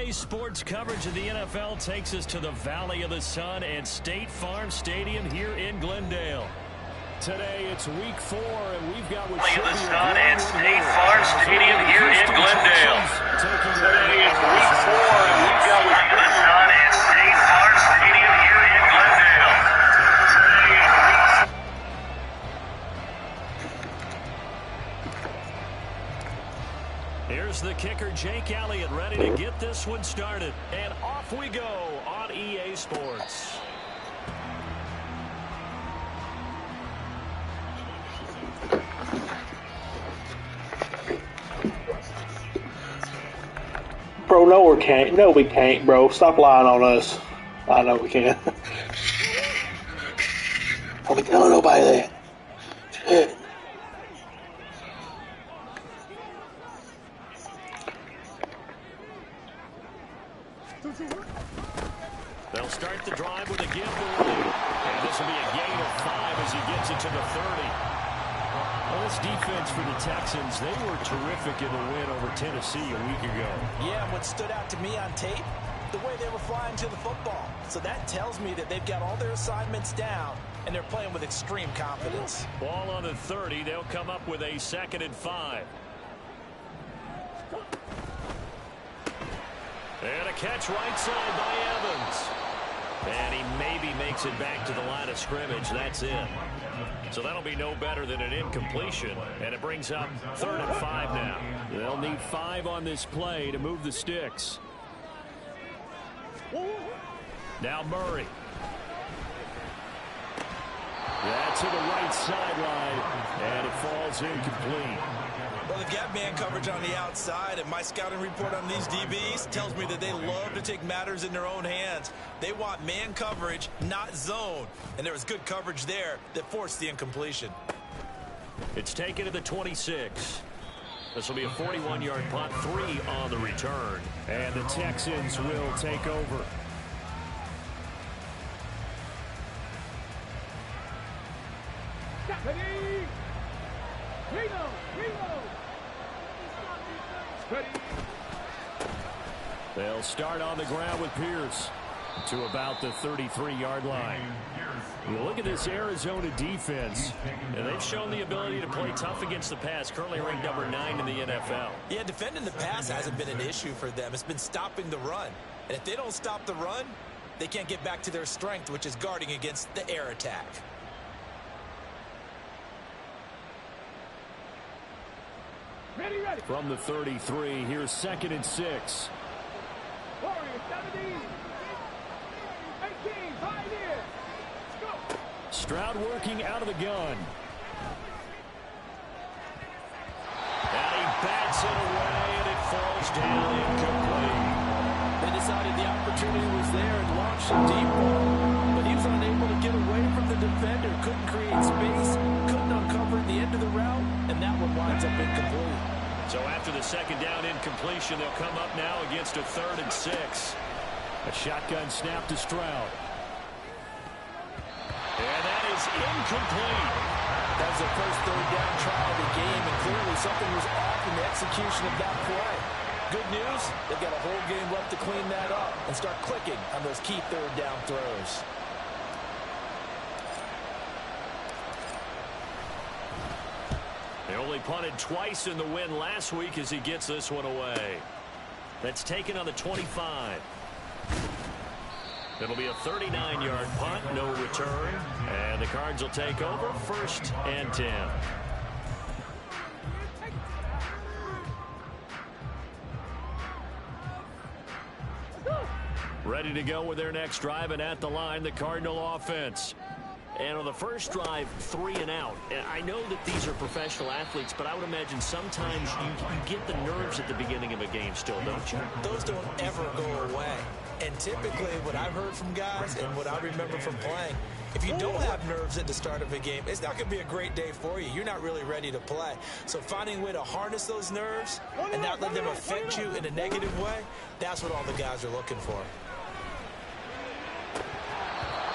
EA Sports coverage of the NFL takes us to the Valley of the Sun and State Farm Stadium here in Glendale. Today it's week 4, and we've got what should be the Sun and State Farm Stadium here in Glendale. Today it's week 4, and we've got what should be the Sun and State Farm Stadium here in Glendale. Here's the kicker, Jake Elliott, ready to get this one started. And off we go on EA Sports. Bro, no we can't. No, we can't, bro. Stop lying on us. I know we can't. Don't be telling nobody that. Shit. They'll start the drive with a give away. And this will be a gain of 5 as he gets it to the 30. Well, this defense for the Texans, they were terrific in the win over Tennessee a week ago. Yeah, and what stood out to me on tape, the way they were flying to the football. So that tells me that they've got all their assignments down, and they're playing with extreme confidence. Ball on the 30. They'll come up with a 2nd and 5. And a catch right side by Evans. And he maybe makes it back to the line of scrimmage. That's it. So that'll be no better than an incompletion. And it brings up 3rd and 5 now. They'll need 5 on this play to move the sticks. Now Murray. That's to the right sideline. And it falls incomplete. Well, they've got man coverage on the outside, and my scouting report on these DBs tells me that they love to take matters in their own hands. They want man coverage, not zone. And there was good coverage there that forced the incompletion. It's taken to the 26. This will be a 41-yard punt, 3 on the return. And the Texans will take over. They'll start on the ground with Pierce to about the 33-yard line. You look at this Arizona defense, and they've shown the ability to play tough against the pass, currently ranked number 9 in the NFL. Yeah, defending the pass hasn't been an issue for them. It's been stopping the run. And if they don't stop the run, they can't get back to their strength, which is guarding against the air attack. Ready. From the 33, here's 2nd and 6. Stroud working out of the gun. And he bats it away, and it falls down incomplete. They decided the opportunity was there and launched a deep ball, but he was unable to get away from the defender, couldn't create space, couldn't uncover the end of the route, and that one winds up incomplete. So after the 2nd down incompletion, they'll come up now against a 3rd and 6. A shotgun snap to Stroud. And that is incomplete. That was the first 3rd down try of the game, and clearly something was off in the execution of that play. Good news, they've got a whole game left to clean that up and start clicking on those key 3rd down throws. They only punted twice in the win last week as he gets this one away. That's taken on the 25. It'll be a 39-yard punt, no return. And the Cards will take over, 1st and 10. Ready to go with their next drive, and at the line, the Cardinal offense. And on the first drive, 3 and out. I know that these are professional athletes, but I would imagine sometimes you get the nerves at the beginning of a game still, don't you? Those don't ever go away. And typically what I've heard from guys and what I remember from playing, if you don't have nerves at the start of a game, it's not going to be a great day for you. You're not really ready to play. So finding a way to harness those nerves and not let them affect you in a negative way, that's what all the guys are looking for.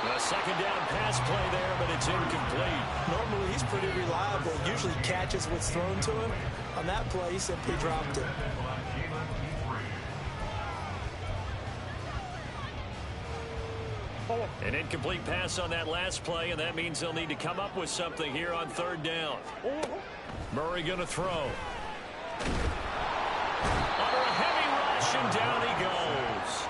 A 2nd down pass play there, but it's incomplete. Normally he's pretty reliable, usually catches what's thrown to him. On that play, he simply dropped it. An incomplete pass on that last play, and that means they'll need to come up with something here on third down. Murray going to throw. Under a heavy rush, and down he goes.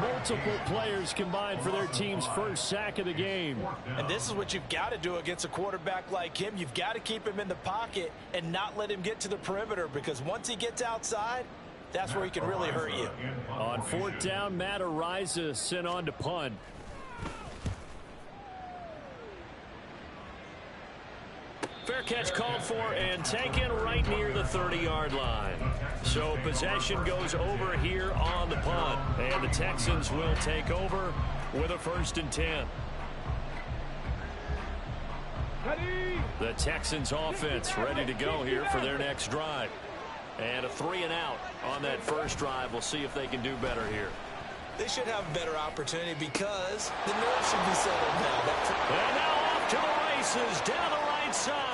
Multiple players combined for their team's first sack of the game. And this is what you've got to do against a quarterback like him. You've got to keep him in the pocket and not let him get to the perimeter, because once he gets outside, that's where he can really hurt you. On fourth down, Matt Ariza sent on to punt. Fair catch called for and taken right near the 30-yard line. So possession goes over here on the punt. And the Texans will take over with a 1st and 10. The Texans offense ready to go here for their next drive. And a 3-and-out on that first drive. We'll see if they can do better here. They should have a better opportunity because the nerves should be settled now. And now off to the races down the right side.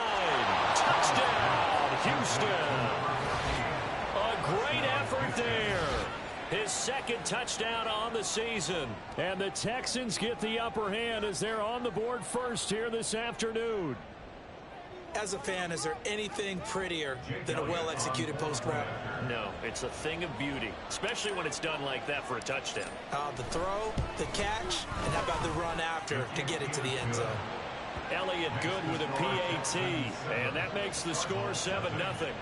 Touchdown, Houston. A great effort there. His 2nd touchdown on the season. And the Texans get the upper hand as they're on the board first here this afternoon. As a fan, is there anything prettier than a well-executed post route? No, it's a thing of beauty, especially when it's done like that for a touchdown. The throw, the catch, and how about the run after to get it to the end zone? Elliott good with a PAT, and that makes the score 7-0.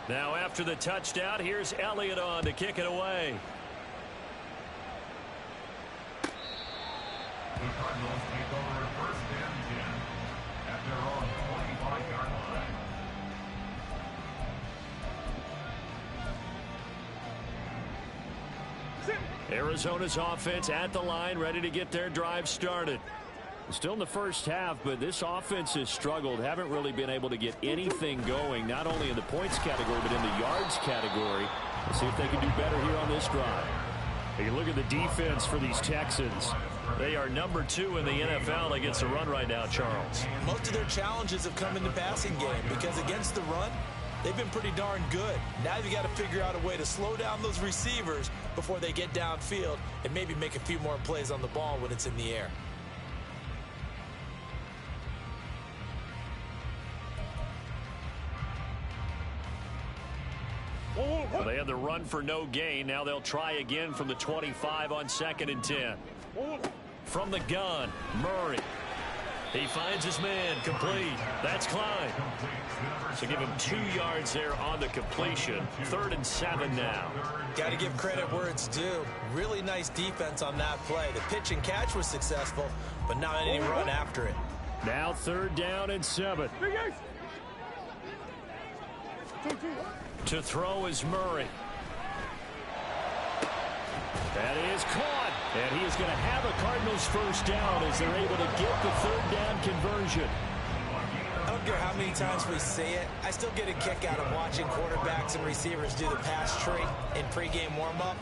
Now after the touchdown, here's Elliott on to kick it away. The Cardinals take over at 1st and 10 at their own 25-yard line. Arizona's offense at the line, ready to get their drive started. Still in the first half, but this offense has struggled. Haven't really been able to get anything going, not only in the points category, but in the yards category. Let's see if they can do better here on this drive. You look at the defense for these Texans. They are number 2 in the NFL against the run right now, Charles. Most of their challenges have come in the passing game because against the run, they've been pretty darn good. Now you've got to figure out a way to slow down those receivers before they get downfield and maybe make a few more plays on the ball when it's in the air. Well, they had the run for no gain. Now they'll try again from the 25 on 2nd and 10. From the gun, Murray. He finds his man, complete. That's Klein. So give him 2 yards there on the completion. 3rd and 7 now. Got to give credit where it's due. Really nice defense on that play. The pitch and catch was successful, but not any run after it. Now 3rd down and 7. To throw is Murray. That is caught. And he is going to have a Cardinals first down as they're able to get the 3rd down conversion. I don't care how many times we see it. I still get a kick out of watching quarterbacks and receivers do the pass tree in pregame warm-up.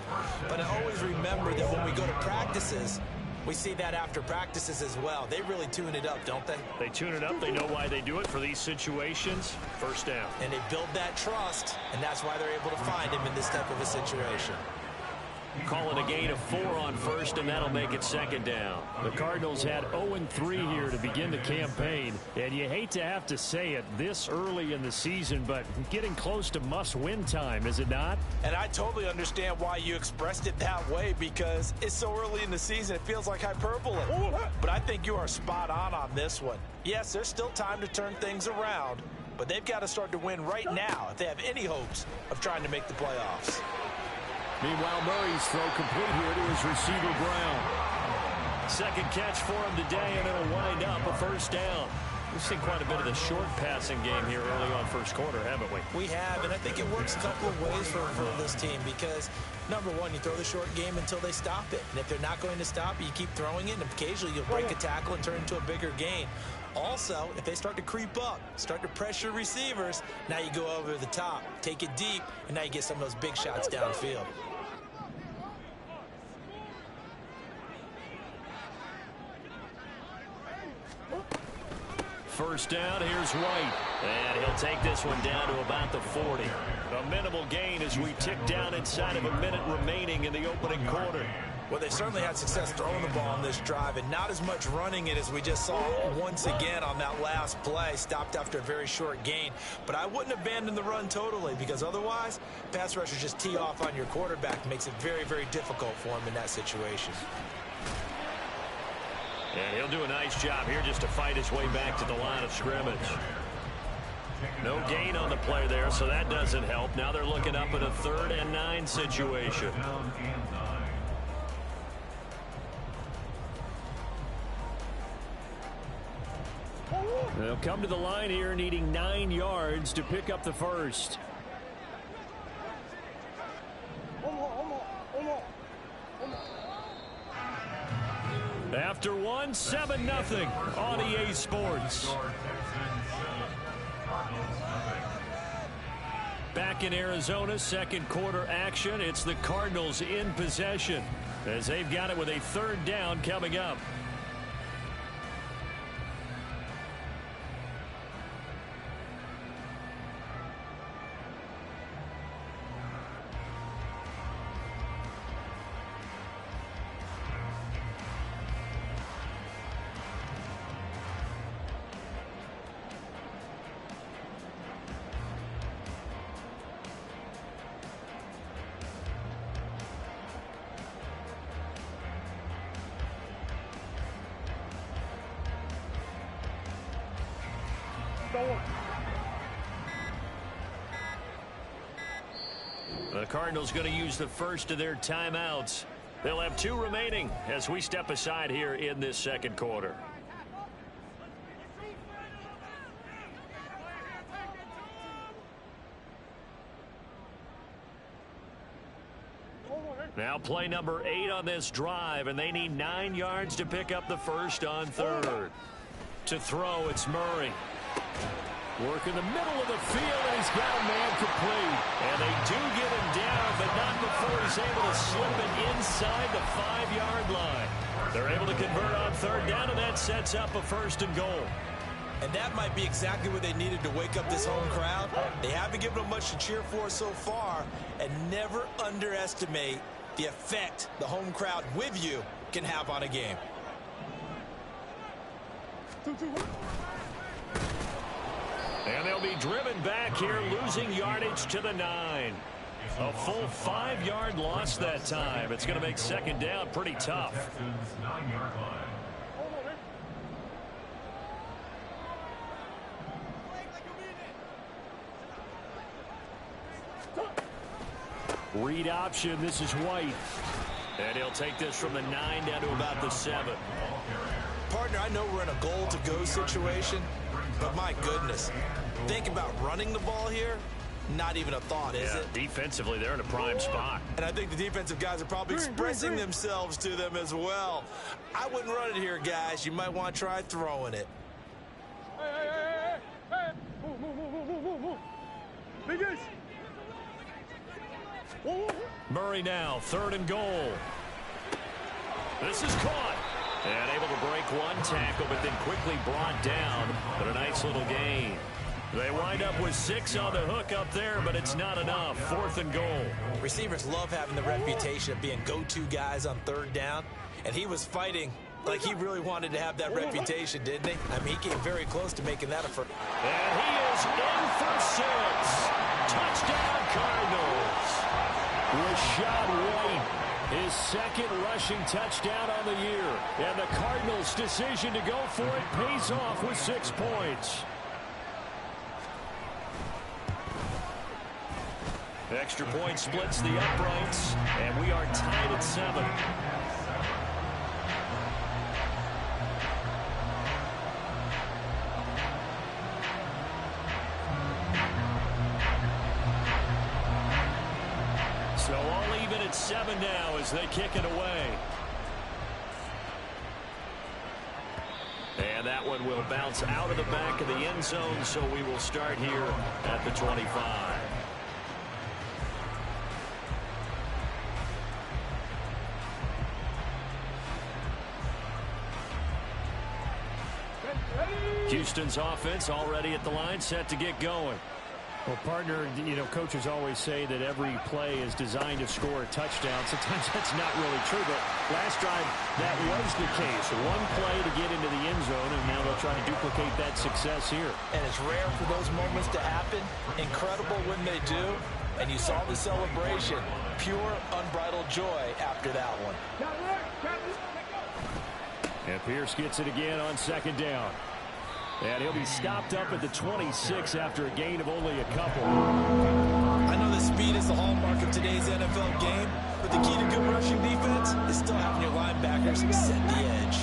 But I always remember that when we go to practices, we see that after practices as well. They really tune it up, don't they? They tune it up. They know why they do it for these situations. First down. And they build that trust, and that's why they're able to find him in this type of a situation. Calling a gain of 4 on 1st, and that'll make it 2nd down. The Cardinals had 0-3 here to begin the campaign, and you hate to have to say it this early in the season, but getting close to must-win time, is it not? And I totally understand why you expressed it that way, because it's so early in the season, it feels like hyperbole. But I think you are spot on this one. Yes, there's still time to turn things around, but they've got to start to win right now if they have any hopes of trying to make the playoffs. Meanwhile, Murray's throw complete here to his receiver, Brown. 2nd catch for him today, and it'll wind up a 1st down. We've seen quite a bit of the short passing game here early on first quarter, haven't we? We have, and I think it works a couple of ways for this team because, number one, you throw the short game until they stop it. And if they're not going to stop it, you keep throwing it, and occasionally you'll break a tackle and turn into a bigger gain. Also, if they start to creep up, start to pressure receivers, now you go over the top, take it deep, and now you get some of those big shots downfield. First down, here's White. And he'll take this one down to about the 40. A minimal gain as we tick down inside of a minute remaining in the opening quarter. Well, they certainly had success throwing the ball on this drive and not as much running it as we just saw once again on that last play. Stopped after a very short gain. But I wouldn't abandon the run totally, because otherwise, pass rushers just tee off on your quarterback. Makes it very, very difficult for him in that situation. And he'll do a nice job here just to fight his way back to the line of scrimmage. No gain on the play there, so that doesn't help. Now they're looking up at a 3rd and 9 situation. They'll come to the line here needing 9 yards to pick up the first. After one, 7-0 on EA Sports. Back in Arizona, second quarter action. It's the Cardinals in possession as they've got it with a 3rd down coming up. The Cardinals going to use the first of their timeouts. They'll have 2 remaining as we step aside here in this second quarter. Now play number 8 on this drive, and they need 9 yards to pick up the first on 3rd. To throw, it's Murray. Work in the middle of the field, and he's got a man complete. And they do get him down, but not before he's able to slip it inside the 5-yard line. They're able to convert on 3rd down, and that sets up a 1st and goal. And that might be exactly what they needed to wake up this home crowd. They haven't given them much to cheer for so far, and never underestimate the effect the home crowd with you can have on a game. And they'll be driven back here, losing yardage to the 9. A full 5-yard loss that time. It's going to make 2nd down pretty tough. Read option. This is White. And he'll take this from the 9 down to about the 7. Partner, I know we're in a goal-to-go situation, but my goodness, think about running the ball here. Not even a thought, is it? Defensively, they're in a prime spot. And I think the defensive guys are probably expressing themselves to them as well. I wouldn't run it here, guys. You might want to try throwing it. Hey. Move. Biggest. Murray now, 3rd and goal. This is caught. And able to break one tackle, but then quickly brought down. But a nice little gain. They wind up with 6 on the hook up there, but it's not enough. 4th and goal. Receivers love having the reputation of being go-to guys on 3rd down. And he was fighting like he really wanted to have that reputation, didn't he? I mean, he came very close to making that a first. And he is in for 6. Touchdown, Cardinals. Rashad White. His 2nd rushing touchdown on the year. And the Cardinals' decision to go for it pays off with 6 points. Extra point splits the uprights, and we are tied at 7. So all even at 7 now as they kick it away. And that one will bounce out of the back of the end zone, so we will start here at the 25. Houston's offense already at the line, set to get going. Well, partner, coaches always say that every play is designed to score a touchdown. Sometimes that's not really true, but last drive, that was the case. One play to get into the end zone, and now they'll try to duplicate that success here. And it's rare for those moments to happen. Incredible when they do. And you saw the celebration. Pure, unbridled joy after that one. And Pierce gets it again on second down. And he'll be stopped up at the 26 after a gain of only a couple. I know that speed is the hallmark of today's NFL game, but the key to good rushing defense is still having your linebackers set the edge.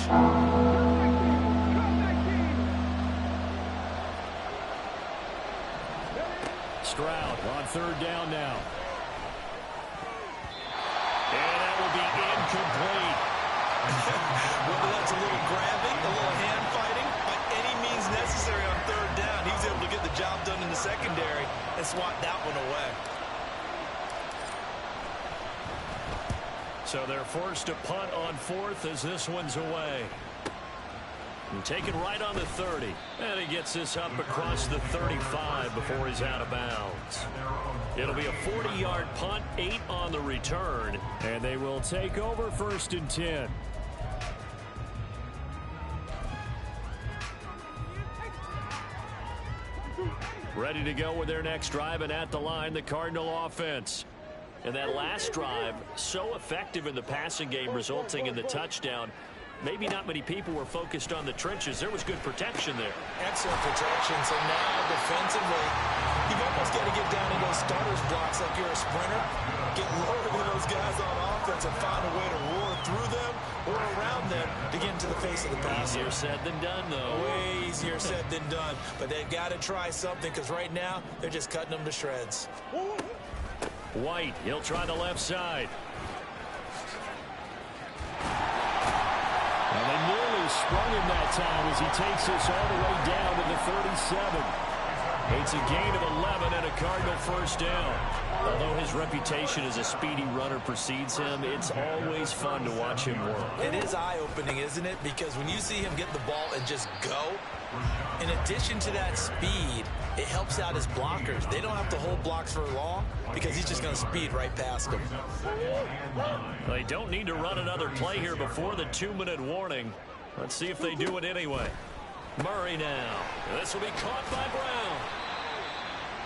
Stroud on third down now. And that will be incomplete. Whether that's a little grabbing, a little hand fighting, by any means necessary on third down, he was able to get the job done in the secondary and swat that one away. So they're forced to punt on fourth as this one's away. And taken right on the 30. And he gets this up across the 35 before he's out of bounds. It'll be a 40-yard punt, 8 on the return. And they will take over 1st and 10. Ready to go with their next drive, and at the line, the Cardinal offense. And that last drive, so effective in the passing game, resulting in the touchdown. Maybe not many people were focused on the trenches. There was good protection there. Excellent protection. So now, defensively, you've almost got to get down in those starters blocks like you're a sprinter. Get lower than those guys on offense and find a way to roar through them or around them to get into the face of the passer. Easier said than done, though. Way easier said than done. But they've got to try something because right now, they're just cutting them to shreds. White, he'll try the left side. And they nearly sprung him that time as he takes this all the way down to the 37. It's a gain of 11 and a Cardinal first down. Although his reputation as a speedy runner precedes him, it's always fun to watch him work. It is eye-opening, isn't it? Because when you see him get the ball and just go, in addition to that speed, it helps out his blockers. They don't have to hold blocks for long because he's just going to speed right past them. They don't need to run another play here before the 2-minute warning. Let's see if they do it anyway. Murray now. This will be caught by Brown.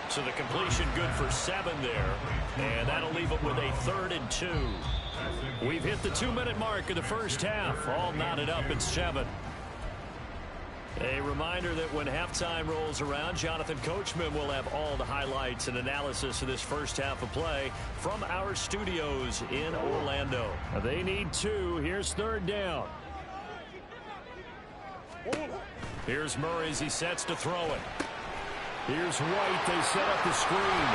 So the completion good for 7 there. And that'll leave it with a 3rd and 2. We've hit the 2-minute mark of the first half. All knotted up at 7. A reminder that when halftime rolls around, Jonathan Coachman will have all the highlights and analysis of this first half of play from our studios in Orlando. They need 2. Here's 3rd down. Here's Murray as he sets to throw it. Here's White. They set up the screen.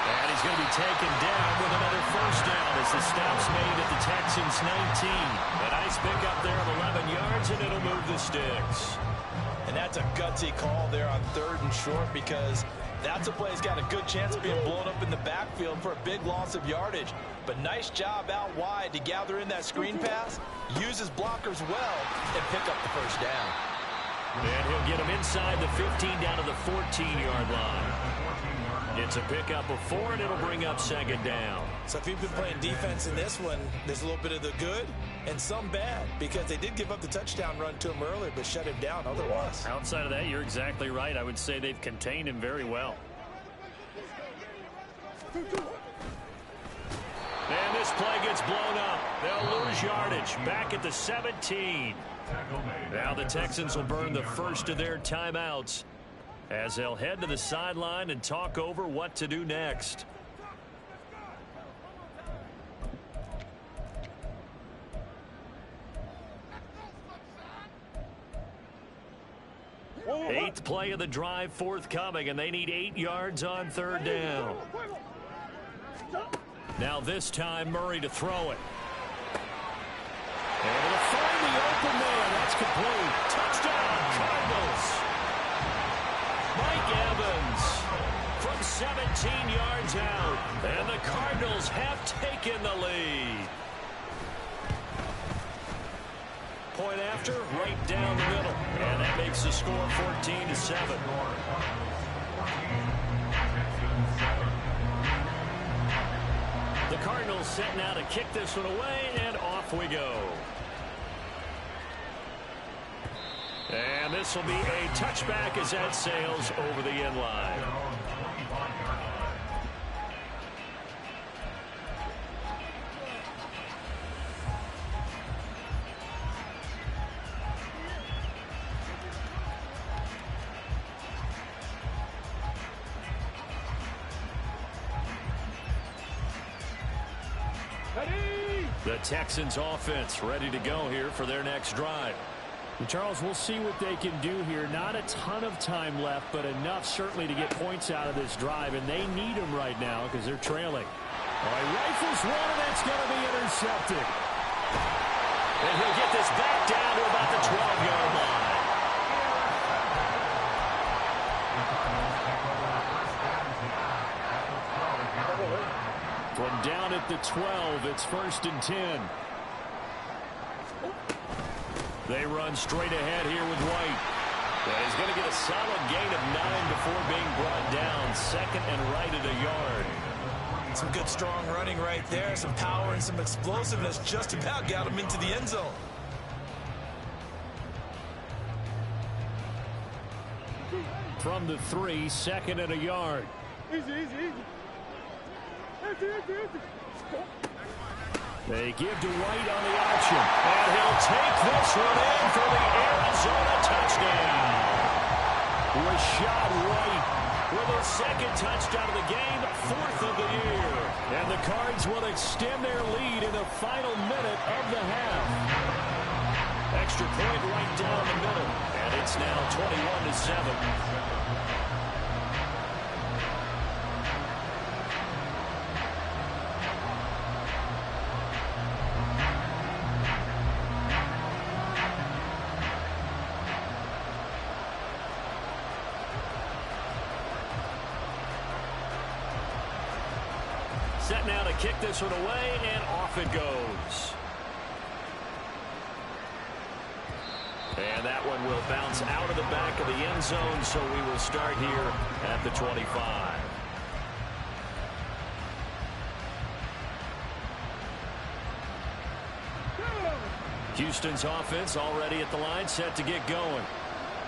And he's going to be taken down with another first down as the stop's made at the Texans' 19. A nice pickup there of 11 yards, and it'll move the sticks. And that's a gutsy call there on 3rd and short because that's a play that's got a good chance of being blown up in the backfield for a big loss of yardage. But nice job out wide to gather in that screen pass, use his blockers well, and pick up the first down. And he'll get him inside the 15 down to the 14-yard line. It's a pickup of 4, and it'll bring up 2nd down. So if you've been playing defense in this one, there's a little bit of the good and some bad because they did give up the touchdown run to him earlier but shut him down otherwise. Outside of that, you're exactly right. I would say they've contained him very well. And this play gets blown up. They'll lose yardage back at the 17. Now the Texans will burn the first of their timeouts as they'll head to the sideline and talk over what to do next. Eighth play of the drive forthcoming, and they need 8 yards on 3rd down. Now this time Murray to throw it. Able to find the open man. That's complete. Touchdown, Cardinals. Mike Evans from 17 yards out. And the Cardinals have taken the lead. going after? Right down the middle. And that makes the score 14-7. The Cardinals set now to kick this one away, and off we go. And this will be a touchback as that sails over the end line. The Texans offense ready to go here for their next drive. And Charles, we'll see what they can do here. Not a ton of time left, but enough certainly to get points out of this drive, and they need them right now because they're trailing. All right, rifles one, and that's going to be intercepted. And he'll get this back down to about the 12-yard line. From down at the 12, it's 1st and 10. They run straight ahead here with White. And he's going to get a solid gain of 9 before being brought down. 2nd and right at a yard. Some good strong running right there. Some power and some explosiveness just about got him into the end zone. From the 3, 2nd and a yard. Easy, easy, easy. They give to White on the option. And he'll take this one in for the Arizona touchdown. Rashad White with his 2nd touchdown of the game, 4th of the year. And the Cards will extend their lead in the final minute of the half. Extra point right down the middle. And it's now 21-7. Set now to kick this one away, and off it goes. And that one will bounce out of the back of the end zone, so we will start here at the 25. Houston's offense already at the line, set to get going.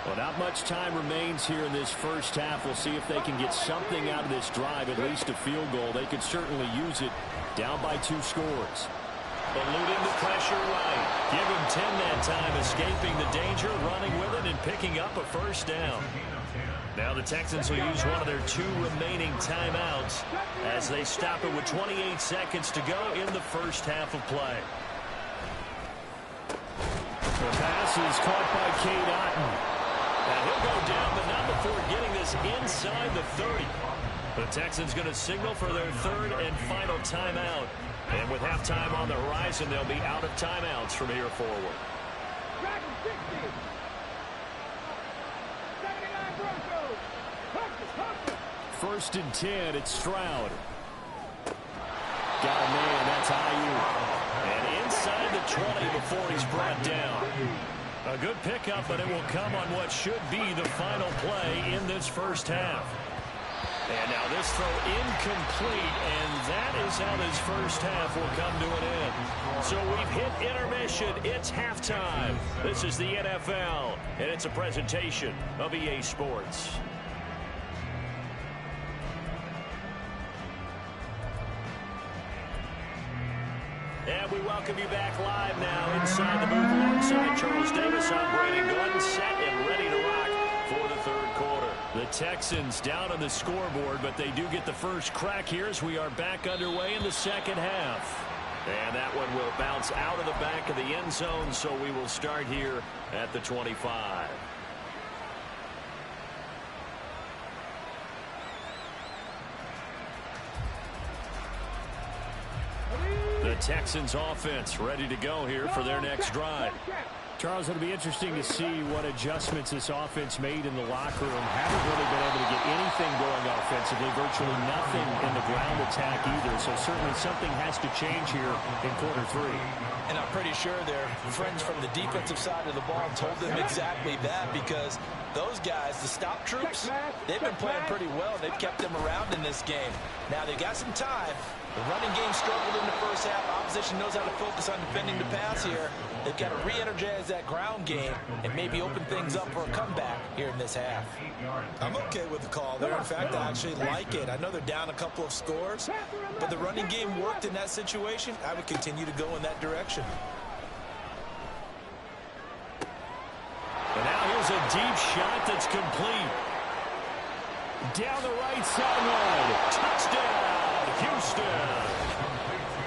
Well, not much time remains here in this first half. We'll see if they can get something out of this drive, at least a field goal. They could certainly use it down by 2 scores. Eluding the pressure right. Give him 10 that time, escaping the danger, running with it, and picking up a 1st down. Now the Texans will use one of their 2 remaining timeouts as they stop it with 28 seconds to go in the first half of play. The pass is caught by Cade Otton. And he'll go down, but not before getting this inside the 30. The Texans going to signal for their 3rd and final timeout. And with halftime on the horizon, they'll be out of timeouts from here forward. 1st and 10, it's Stroud. Got a man, that's Ayuk. And inside the 20 before he's brought down. A good pickup, but it will come on what should be the final play in this first half. And now this throw incomplete, and that is how this first half will come to an end. So we've hit intermission. It's halftime. This is the NFL, and it's a presentation of EA Sports. And we welcome you back live now inside the booth alongside Charles Davis. I'm Brandon Gordon, set and ready to rock for the 3rd quarter. The Texans down on the scoreboard, but they do get the first crack here as we are back underway in the 2nd half. And that one will bounce out of the back of the end zone, so we will start here at the 25. The Texans offense ready to go here for their next drive. Charles, it'll be interesting to see what adjustments this offense made in the locker room. Haven't really been able to get anything going offensively, virtually nothing in the ground attack either. So certainly something has to change here in quarter 3. And I'm pretty sure their friends from the defensive side of the ball told them exactly that, because those guys, the stop troops, they've been playing pretty well. They've kept them around in this game. Now they've got some time. The running game struggled in the first half. Opposition knows how to focus on defending the pass here. They've got to re-energize that ground game and maybe open things up for a comeback here in this half. I'm okay with the call there. In fact, I actually like it. I know they're down a couple of scores, but the running game worked in that situation. I would continue to go in that direction. And now here's a deep shot that's complete. Down the right sideline. Touchdown, Houston.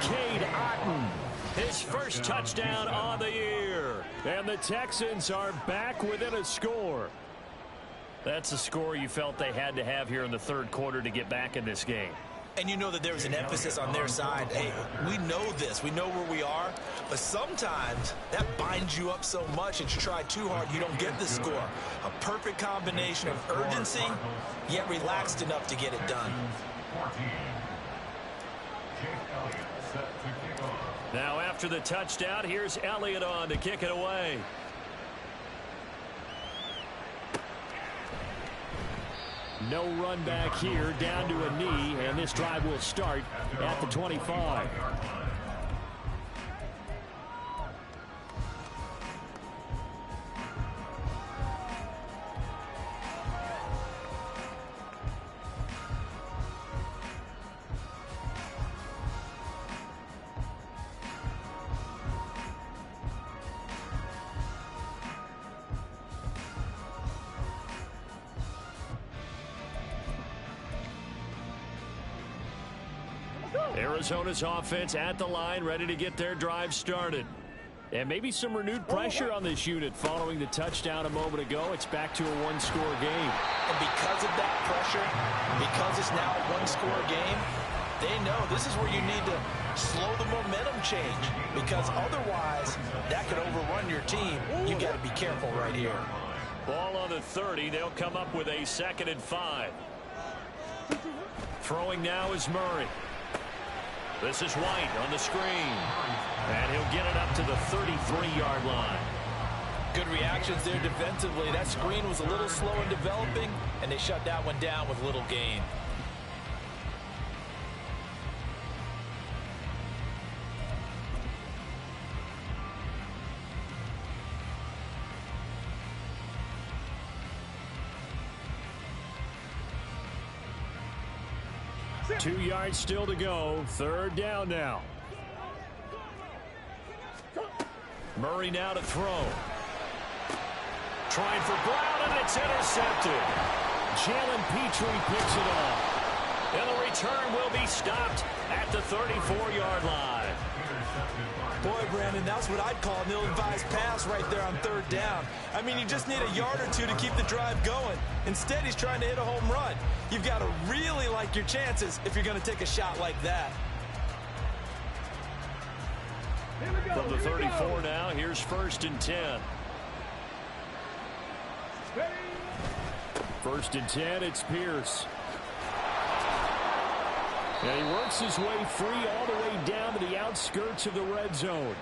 Cade Otton, his first touchdown on the year. And the Texans are back within a score. That's a score you felt they had to have here in the third quarter to get back in this game. And you know that there was an emphasis on their side. Hey, we know this. We know where we are. But sometimes that binds you up so much and you try too hard, you don't get the score. A perfect combination of urgency, yet relaxed enough to get it done. Now after the touchdown, here's Elliott on to kick it away. No run back here, down to a knee, and this drive will start at the 25. Arizona's offense at the line, ready to get their drive started. And maybe some renewed pressure on this unit following the touchdown a moment ago. It's back to a one-score game. And because of that pressure, because it's now a one-score game, they know this is where you need to slow the momentum change, because otherwise that could overrun your team. You got to be careful right here. Ball on the 30. They'll come up with a 2nd and 5. Throwing now is Murray. This is White on the screen. And he'll get it up to the 33-yard line. Good reactions there defensively. That screen was a little slow in developing, and they shut that one down with little gain. Two yards still to go. 3rd down now. Murray now to throw. Trying for Brown, and it's intercepted. Jalen Petrie picks it up. And the return will be stopped at the 34-yard line. Boy, Brandon, that's what I'd call an ill-advised pass right there on 3rd down. I mean, you just need a yard or two to keep the drive going. Instead, he's trying to hit a home run. You've got to really like your chances if you're going to take a shot like that. From the 34 now, here's 1st and 10. 1st and 10, it's Pierce. And he works his way free all the way down to the outskirts of the red zone.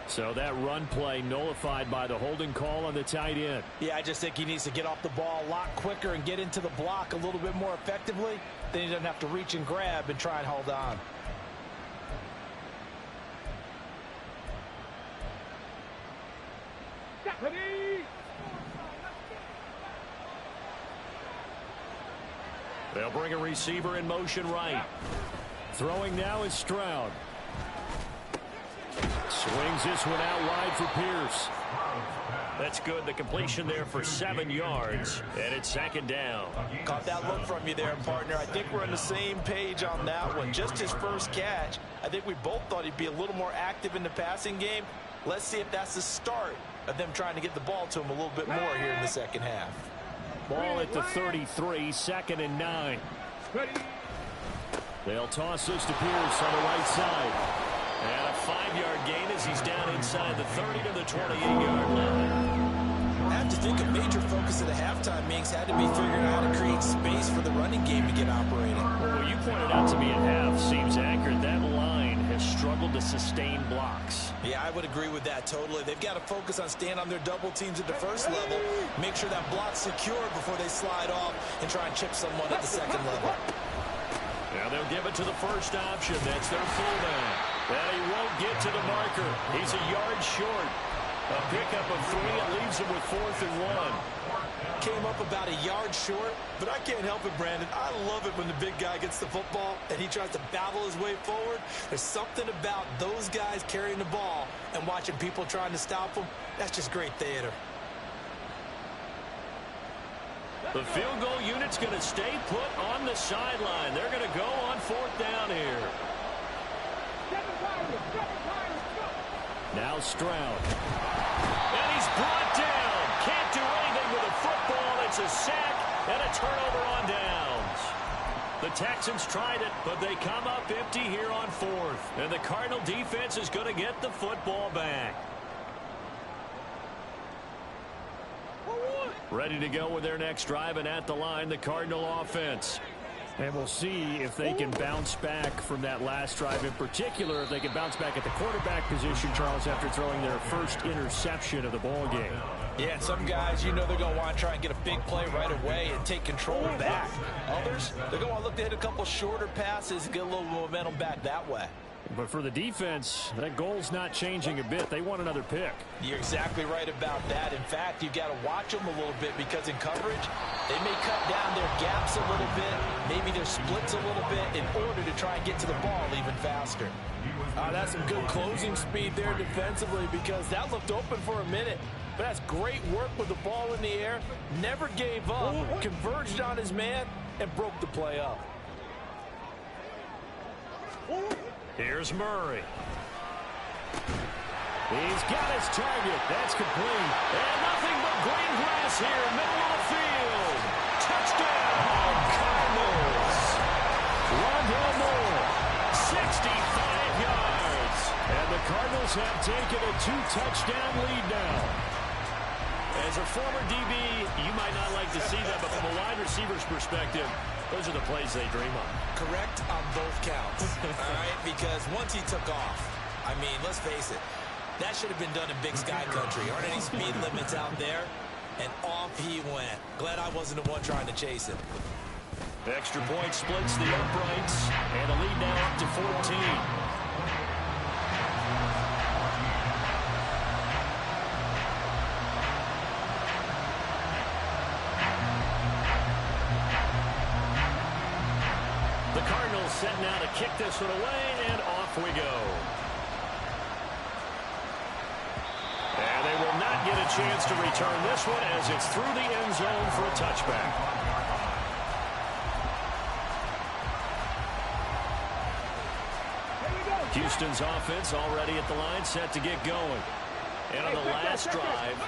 So that run play nullified by the holding call on the tight end. Yeah, I just think he needs to get off the ball a lot quicker and get into the block a little bit more effectively. Then he doesn't have to reach and grab and try and hold on. They'll bring a receiver in motion right. Throwing now is Stroud. Swings this one out wide for Pierce. That's good. The completion there for 7 yards. And it's 2nd down. Caught that look from you there, partner. I think we're on the same page on that one. Just his first catch. I think we both thought he'd be a little more active in the passing game. Let's see if that's the start of them trying to get the ball to him a little bit more here in the second half. Ball at the 33, 2nd and 9. They'll toss this to Pierce on the right side. And a 5-yard gain as he's down inside the 30 to the 28-yard line. I have to think a major focus of the halftime meetings had to be figuring out how to create space for the running game to get operating. Well, you pointed out to me at half seems accurate. That line has struggled to sustain blocks. Yeah, I would agree with that totally. They've got to focus on staying on their double teams at the first level, make sure that block's secure before they slide off and try and chip someone at the second level. Now they'll give it to the first option. That's their fullback. And he won't get to the marker. He's a yard short. A pickup of 3 and leaves him with 4th and 1. Came up about a yard short, but I can't help it, Brandon. I love it when the big guy gets the football and he tries to battle his way forward. There's something about those guys carrying the ball and watching people trying to stop them. That's just great theater. The field goal unit's going to stay put on the sideline. They're going to go on 4th down here. Now Stroud. And he's brought down. Can't do anything with a football. It's a sack and a turnover on downs. The Texans tried it, but they come up empty here on 4th. And the Cardinal defense is going to get the football back. Ready to go with their next drive, and at the line, the Cardinal offense. And we'll see if they can bounce back from that last drive, in particular, if they can bounce back at the quarterback position, Charles, after throwing their first interception of the ball game. Yeah, and some guys, you know they're going to want to try and get a big play right away and take control back. Others, they're going to look to hit a couple shorter passes and get a little momentum back that way. But for the defense, that goal's not changing a bit. They want another pick. You're exactly right about that. In fact, you've got to watch them a little bit because in coverage, they may cut down their gaps a little bit, maybe their splits a little bit in order to try and get to the ball even faster. That's some good closing speed there defensively because that looked open for a minute. But that's great work with the ball in the air. Never gave up, converged on his man, and broke the play up. Here's Murray. He's got his target. That's complete. And nothing but green grass here, middle of the field. Touchdown, Cardinals. Rondell Moore, 65 yards. And the Cardinals have taken a 2-touchdown lead now. As a former DB, you might not like to see that, but from a wide receiver's perspective, those are the plays they dream of. Correct on both counts, all right? Because once he took off, I mean, let's face it, that should have been done in Big Sky Country. Aren't any speed limits out there? And off he went. Glad I wasn't the one trying to chase him. The extra point splits the uprights, and a lead now up to 14. The Cardinals set now to kick this one away, and off we go. And they will not get a chance to return this one as it's through the end zone for a touchback. Houston's offense already at the line, set to get going. And on the last drive,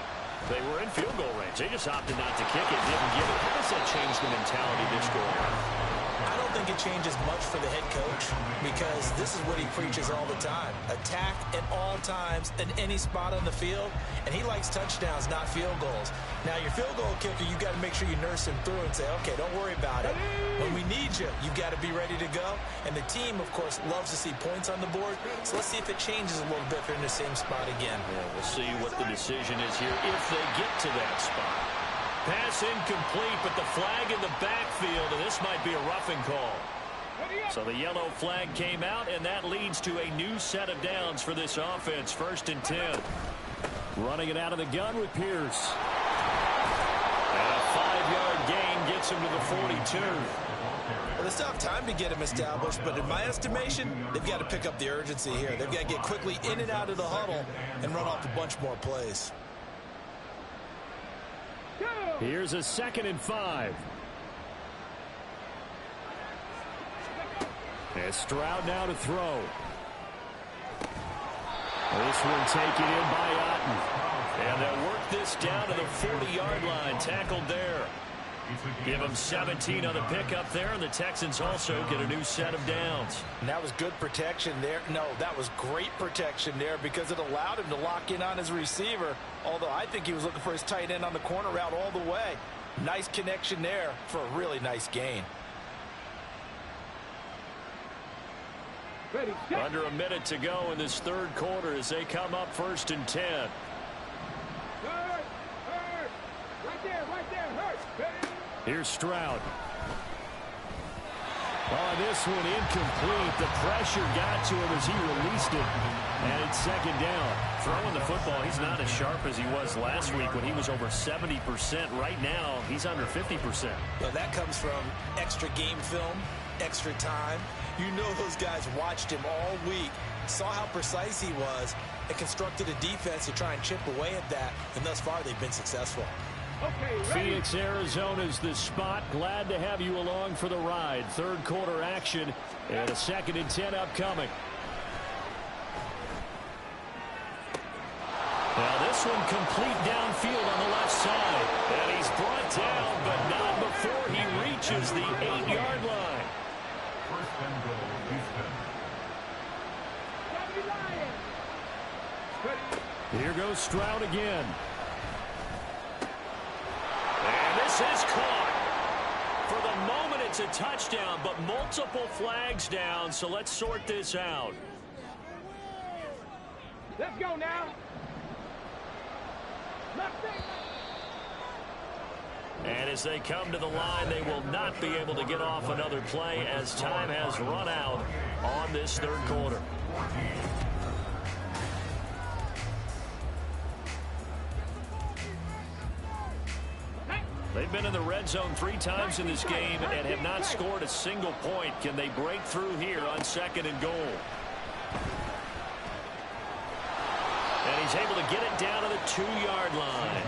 they were in field goal range. They just opted not to kick it, didn't give it. How does that change the mentality this go around? I don't think it changes much for the head coach because this is what he preaches all the time. Attack at all times in any spot on the field, and he likes touchdowns, not field goals. Now, your field goal kicker, you've got to make sure you nurse him through and say, okay, don't worry about it. When we need you, you've got to be ready to go. And the team, of course, loves to see points on the board. So let's see if it changes a little bit if they're in the same spot again. Yeah, we'll see what the decision is here if they get to that spot. Pass incomplete, but the flag in the backfield, and this might be a roughing call. So the yellow flag came out, and that leads to a new set of downs for this offense. 1st and 10. Running it out of the gun with Pierce. And a 5-yard gain gets him to the 42. Well, they still have time to get him established, but in my estimation, they've got to pick up the urgency here. They've got to get quickly in and out of the huddle and run off a bunch more plays. Here's a 2nd and 5. And Stroud now to throw. This one taken in by Otten. And they'll work this down to the 40-yard line. Tackled there. Give them 17 on the pickup there, and the Texans also get a new set of downs. And that was good protection there. No, that was great protection there because it allowed him to lock in on his receiver, although I think he was looking for his tight end on the corner route all the way. Nice connection there for a really nice gain. Under a minute to go in this third quarter as they come up 1st and 10. Here's Stroud. Oh, this one incomplete. The pressure got to him as he released it. And it's 2nd down. Throwing the football, he's not as sharp as he was last week when he was over 70%. Right now, he's under 50%. Well, that comes from extra game film, extra time. You know those guys watched him all week, saw how precise he was, and constructed a defense to try and chip away at that. And thus far, they've been successful. Phoenix, Arizona's the spot. Glad to have you along for the ride. Third quarter action and a 2nd and 10 upcoming. Now this one complete downfield on the left side. And he's brought down, but not before he reaches the 8-yard line. 1st and goal, Houston. Here goes Stroud again. And this is caught. For the moment, it's a touchdown, but multiple flags down, so let's sort this out. Let's go now. And as they come to the line, they will not be able to get off another play as time has run out on this third quarter. They've been in the red zone 3 times in this game and have not scored a single point. Can they break through here on 2nd and goal? And he's able to get it down to the 2-yard line.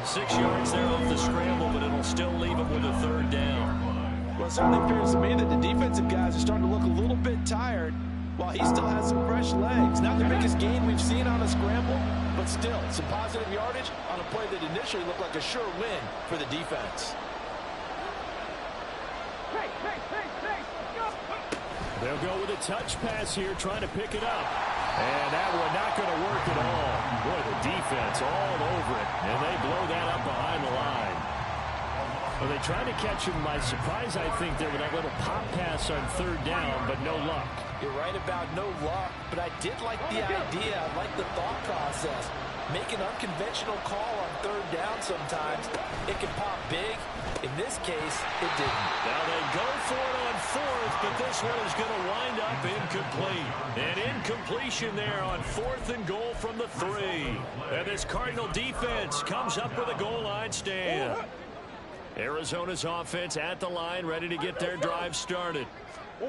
6 yards there off the scramble, but it'll still leave him with a 3rd down. Well, it certainly appears to me that the defensive guys are starting to look a little bit tired while he still has some fresh legs. Not the biggest gain we've seen on a scramble, but still some positive yardage on a play that initially looked like a sure win for the defense. They'll go with a touch pass here, trying to pick it up. And that one not going to work at all. Boy, the defense all over it, and they blow that up behind the line. Well, they tried to catch him by surprise, I think, there with that little pop pass on 3rd down, but no luck. You're right about no luck, but I did like the idea. I like the thought process. Make an unconventional call on 3rd down sometimes. It can pop big. In this case, it didn't. Now they go for it on 4th, but this one is going to wind up incomplete. An incompletion there on 4th and goal from the 3. And this Cardinal defense comes up with a goal line stand. Arizona's offense at the line, ready to get their drive started.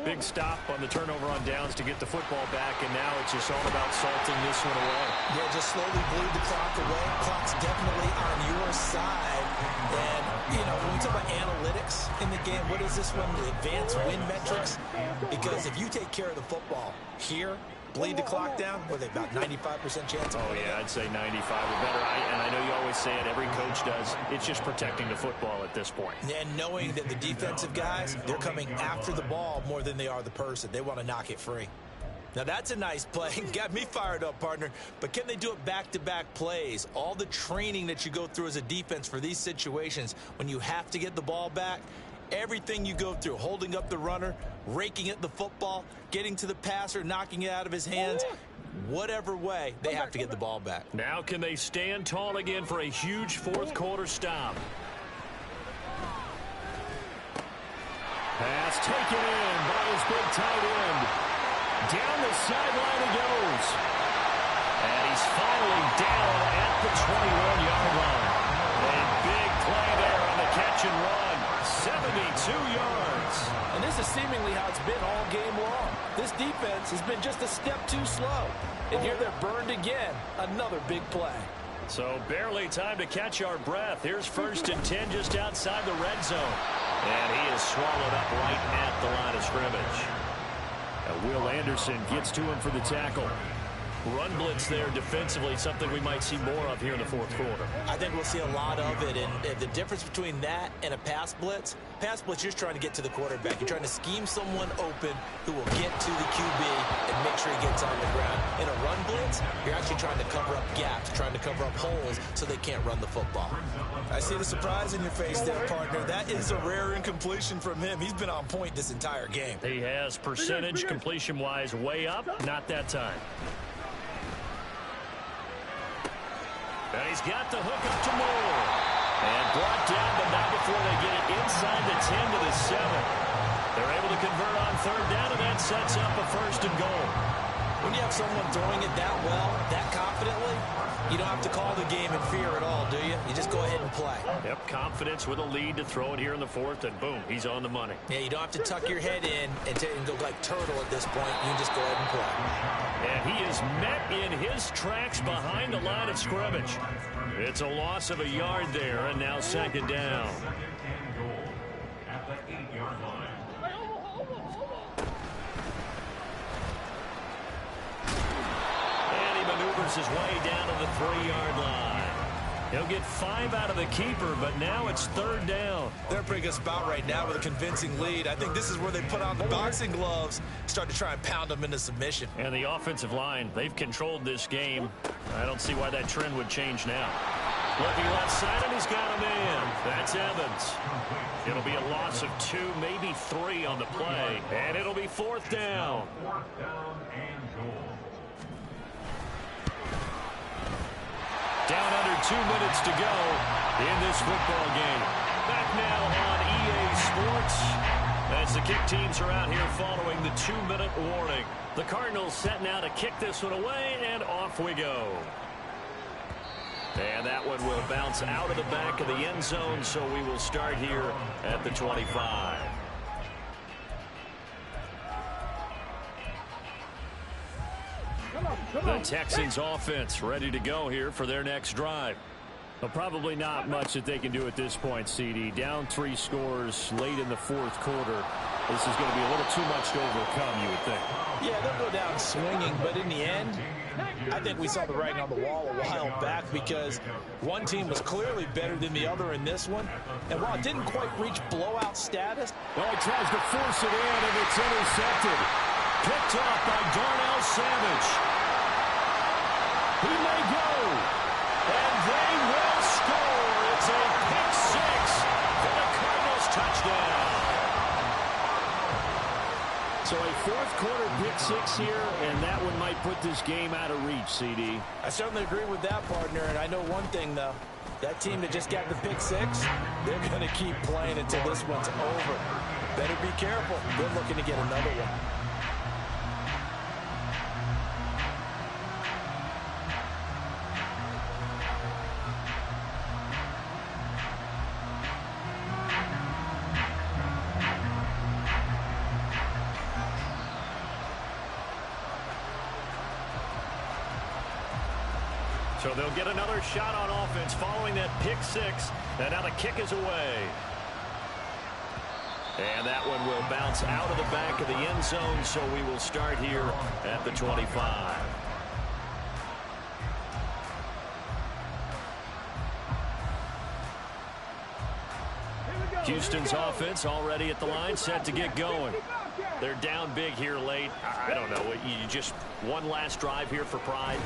Big stop on the turnover on downs to get the football back, and now it's just all about salting this one away. Yeah, just slowly bleed the clock away. Clock's definitely on your side. And, you know, when we talk about analytics in the game, what is this one? The advanced win metrics? Because if you take care of the football here, bleed the clock down, were they about 95% chance of winning? Yeah, I'd say 95 or better. And I know you always say it, every coach does. It's just protecting the football at this point. And knowing that the defensive guys, they're coming after the ball more than they are the person. They want to knock it free. Now, that's a nice play. Got me fired up, partner. But can they do it back-to-back plays? All the training that you go through as a defense for these situations, when you have to get the ball back, everything you go through, holding up the runner, raking at the football, getting to the passer, knocking it out of his hands, whatever way, they have to get the ball back. Now can they stand tall again for a huge fourth quarter stop? Pass taken in by his big tight end. Down the sideline he goes. And he's finally down at the 21-yard line. A big play there on the catch and run. 72 yards. And this is seemingly how it's been all game long. This defense has been just a step too slow. And here they're burned again. Another big play. So barely time to catch our breath. Here's 1st and 10 just outside the red zone. And he is swallowed up right at the line of scrimmage. Will Anderson gets to him for the tackle. Run blitz there defensively, something we might see more of here in the fourth quarter. I think we'll see a lot of it, and the difference between that and a pass blitz, you're just trying to get to the quarterback. You're trying to scheme someone open who will get to the QB and make sure he gets on the ground. In a run blitz, you're actually trying to cover up gaps, trying to cover up holes so they can't run the football. I see the surprise in your face there, partner. That is a rare incompletion from him. He's been on point this entire game. He has percentage completion-wise way up, not that time. And he's got the hook up to Moore. And brought down, but not before they get it inside the 10 to the 7. They're able to convert on third down, and that sets up a first and goal. When you have someone throwing it that well, that confidently, you don't have to call the game in fear at all, do you? You just go ahead and play. Yep, confidence with a lead to throw it here in the fourth, and boom, he's on the money. Yeah, you don't have to tuck your head in and go like turtle at this point. You can just go ahead and play. And he is met in his tracks behind the line of scrimmage. It's a loss of a yard there, and now second down. At the 8-yard line. And he maneuvers his way down to the 3-yard line. He'll get 5 out of the keeper, but now it's third down. They're a pretty good spot right now with a convincing lead. I think this is where they put on the boxing gloves, start to try and pound them into submission. And the offensive line, they've controlled this game. I don't see why that trend would change now. Looking left side, and he's got a man. That's Evans. It'll be a loss of 2, maybe 3 on the play, and it'll be fourth down. Fourth down and goal. Down under 2 minutes to go in this football game. Back now on EA Sports as the kick teams are out here following the 2-minute warning. The Cardinals setting out to kick this one away, and off we go. And that one will bounce out of the back of the end zone, so we will start here at the 25. The Texans offense ready to go here for their next drive. Well, probably not much that they can do at this point, CD. Down 3 scores late in the fourth quarter. This is going to be a little too much to overcome, you would think. Yeah, they'll go down swinging, but in the end, I think we saw the writing on the wall a while back because one team was clearly better than the other in this one. And while it didn't quite reach blowout status, well, he tries to force it in, and it's intercepted. Picked off by Darnell Savage. He may go, and they will score. It's a pick 6 for the Cardinals touchdown. So a fourth quarter pick 6 here, and that one might put this game out of reach, CD. I certainly agree with that, partner, and I know one thing, though. That team that just got the pick 6, they're going to keep playing until this one's over. Better be careful. They're looking to get another one. So they'll get another shot on offense following that pick 6. And now the kick is away. And that one will bounce out of the back of the end zone, so we will start here at the 25. Houston's offense already at the line, set to get going. They're down big here late. I don't know. You just one last drive here for pride.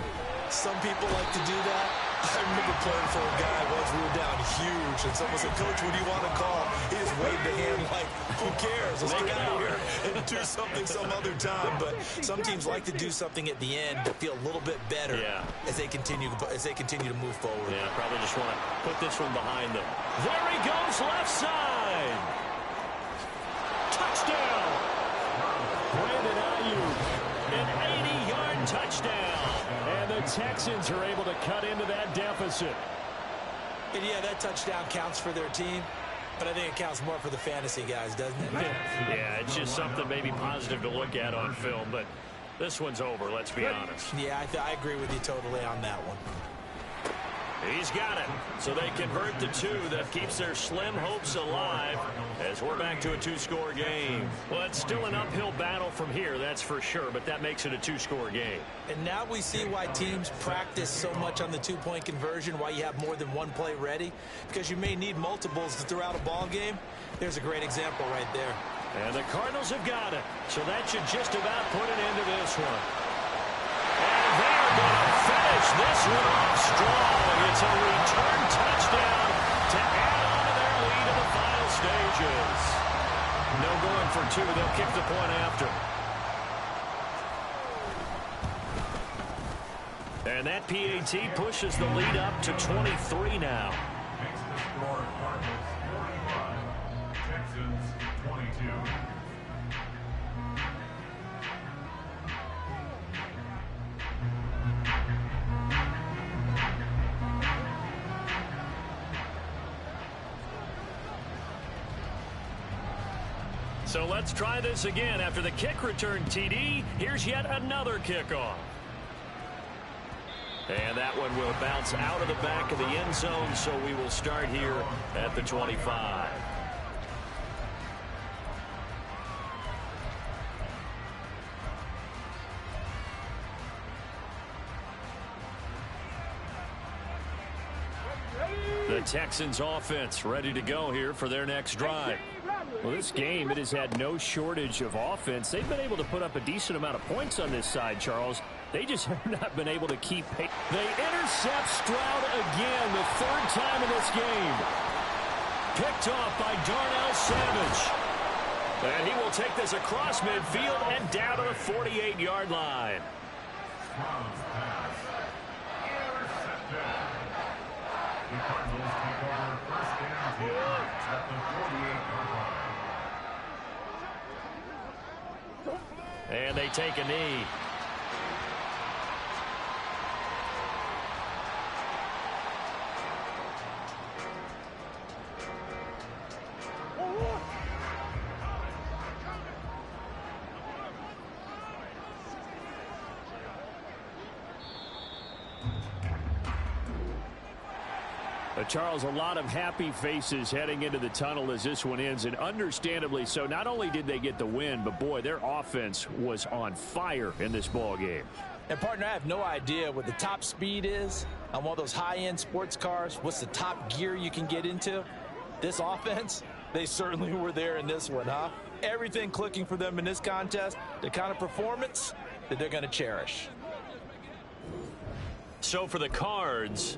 Some people like to do that. I remember playing for a guy once we were down huge, and someone said, "Coach, what do you want to call?" He just waved the hand like, who cares? Let's get out of here and do something some other time. But some teams like to do something at the end to feel a little bit better as they continue to move forward. Yeah, probably just want to put this one behind them. There he goes, left side. Touchdown. Brandon Ayuk, an 80-yard touchdown. And the Texans are able to cut into that deficit. And yeah, that touchdown counts for their team, but I think it counts more for the fantasy guys, doesn't it? Yeah, it's just something maybe positive to look at on film, but this one's over, let's be honest. Yeah, I agree with you totally on that one. He's got it. So they convert the 2. That keeps their slim hopes alive. as we're back to a two-score game. Well, it's still an uphill battle from here, that's for sure, but that makes it a two-score game. And now we see why teams practice so much on the two-point conversion, why you have more than one play ready, because you may need multiples throughout a ball game. There's a great example right there. And the Cardinals have got it, so that should just about put an end to this one. And they're going to finish this one off strong. It's a return touchdown to add on to their lead in the final stages. No going for two. They'll kick the point after. And that PAT pushes the lead up to 23 now. Makes the score Cardinals 45, Texans 22. So let's try this again. After the kick return TD, here's yet another kickoff. And that one will bounce out of the back of the end zone, so we will start here at the 25. The Texans offense ready to go here for their next drive. Well, this game, it has had no shortage of offense. They've been able to put up a decent amount of points on this side, Charles. They just have not been able to keep pace. They intercept Stroud again, the third time in this game. Picked off by Darnell Savage. And he will take this across midfield and down to the 48-yard line. Stroud's pass. Intercepted. The Cardinals take over first and 10 at the 48-yard line. And they take a knee. Charles, a lot of happy faces heading into the tunnel as this one ends, and understandably so. Not only did they get the win, but boy, their offense was on fire in this ball game. And partner, I have no idea what the top speed is on one of those high-end sports cars. What's the top gear you can get into? This offense, they certainly were there in this one, huh? Everything clicking for them in this contest, the kind of performance that they're going to cherish. So for the Cards,